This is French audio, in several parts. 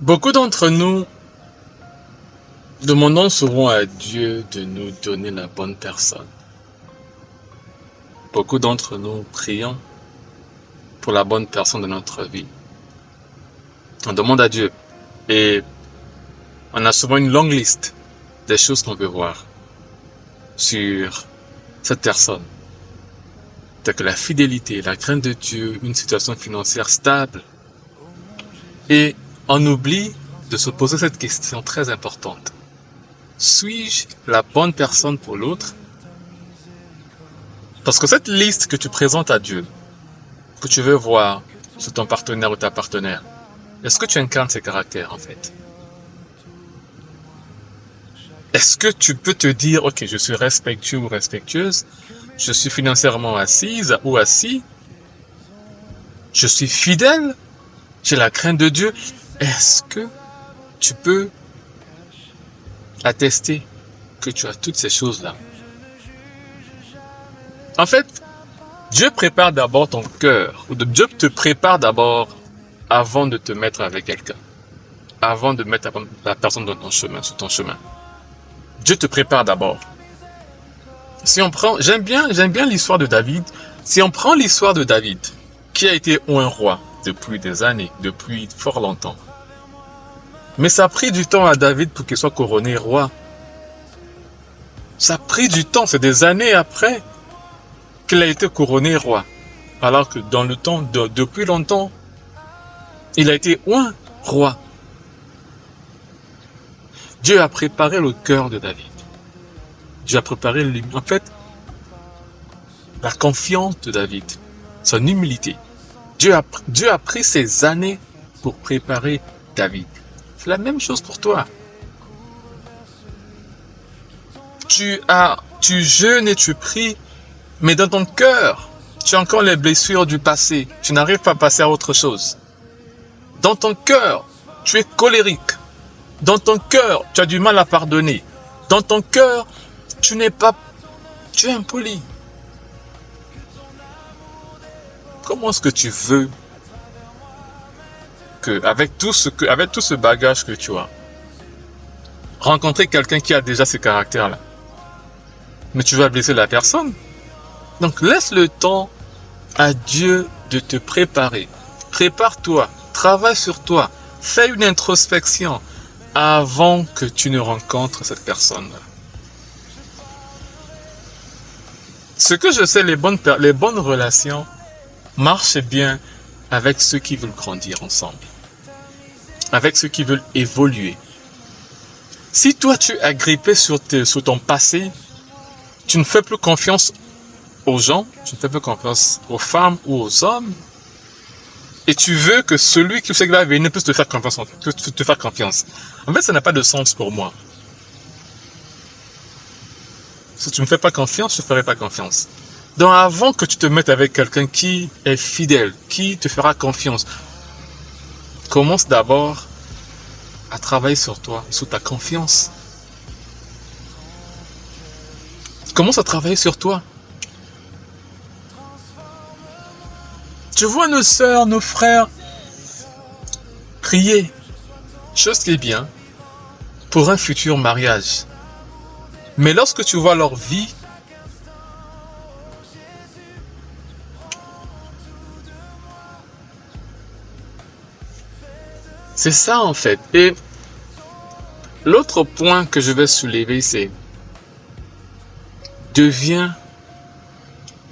Beaucoup d'entre nous demandons souvent à Dieu de nous donner la bonne personne. Beaucoup d'entre nous prions pour la bonne personne de notre vie. On demande à Dieu et on a souvent une longue liste des choses qu'on veut voir sur cette personne. Telles que la fidélité, la crainte de Dieu, une situation financière stable. Et on oublie de se poser cette question très importante. Suis-je la bonne personne pour l'autre? Parce que cette liste que tu présentes à Dieu, que tu veux voir sur ton partenaire ou ta partenaire, est-ce que tu incarnes ces caractères en fait? Est-ce que tu peux te dire, ok, je suis respectueux ou respectueuse, je suis financièrement assise ou assis, je suis fidèle, j'ai la crainte de Dieu. Est-ce que tu peux attester que tu as toutes ces choses-là? En fait, Dieu prépare d'abord ton cœur, ou Dieu te prépare d'abord avant de te mettre avec quelqu'un, avant de mettre la personne dans ton chemin, sur ton chemin. Dieu te prépare d'abord. Si on prend, j'aime bien l'histoire de David. Si on prend l'histoire de David, qui a été un roi depuis des années, depuis fort longtemps. Mais ça a pris du temps à David pour qu'il soit couronné roi. Ça a pris du temps, c'est des années après qu'il a été couronné roi. Alors que dans le temps, depuis longtemps, il a été un roi. Dieu a préparé le cœur de David. Dieu a préparé, en fait, la confiance de David, son humilité. Dieu a pris ces années pour préparer David. C'est la même chose pour toi. Tu jeûnes et tu pries, mais dans ton cœur, tu as encore les blessures du passé. Tu n'arrives pas à passer à autre chose. Dans ton cœur, tu es colérique. Dans ton cœur, tu as du mal à pardonner. Dans ton cœur, tu es impoli. Comment est-ce que tu veux que, avec tout ce bagage que tu as, rencontrer quelqu'un qui a déjà ces caractères-là? Mais tu vas blesser la personne. Donc laisse le temps à Dieu de te préparer. Prépare-toi, travaille sur toi, fais une introspection avant que tu ne rencontres cette personne-là. Ce que je sais, les bonnes relations marchent bien avec ceux qui veulent grandir ensemble, avec ceux qui veulent évoluer. Si toi tu es agrippé sur ton passé, tu ne fais plus confiance aux gens, tu ne fais plus confiance aux femmes ou aux hommes, et tu veux que celui qui va venir puisse te faire confiance. En fait, ça n'a pas de sens pour moi. Si tu ne me fais pas confiance, je ne ferai pas confiance. Donc avant que tu te mettes avec quelqu'un qui est fidèle, qui te fera confiance, commence d'abord à travailler sur toi, sur ta confiance. Commence à travailler sur toi. Tu vois nos sœurs, nos frères prier, chose qui est bien, pour un futur mariage. Mais lorsque tu vois leur vie, c'est ça en fait. Et l'autre point que je vais soulever, c'est deviens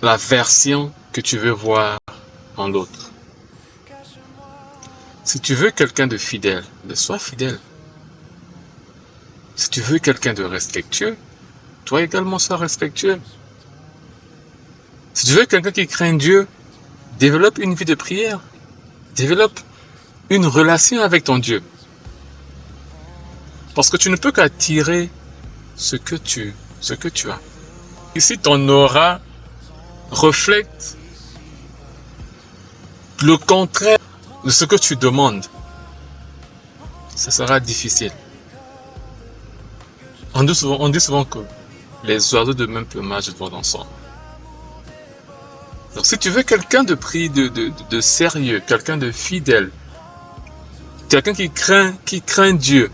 la version que tu veux voir en l'autre. Si tu veux quelqu'un de fidèle, sois fidèle. Si tu veux quelqu'un de respectueux, toi également sois respectueux. Si tu veux quelqu'un qui craint Dieu, développe une vie de prière. Développe une relation avec ton Dieu. Parce que tu ne peux qu'attirer ce que tu as. Ici, ton aura reflète le contraire de ce que tu demandes. Ça sera difficile. On dit souvent que les oiseaux de même plumage volent ensemble. Donc si tu veux quelqu'un de sérieux, quelqu'un de fidèle, Quelqu'un qui craint Dieu,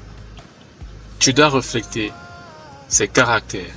tu dois refléter ses caractères,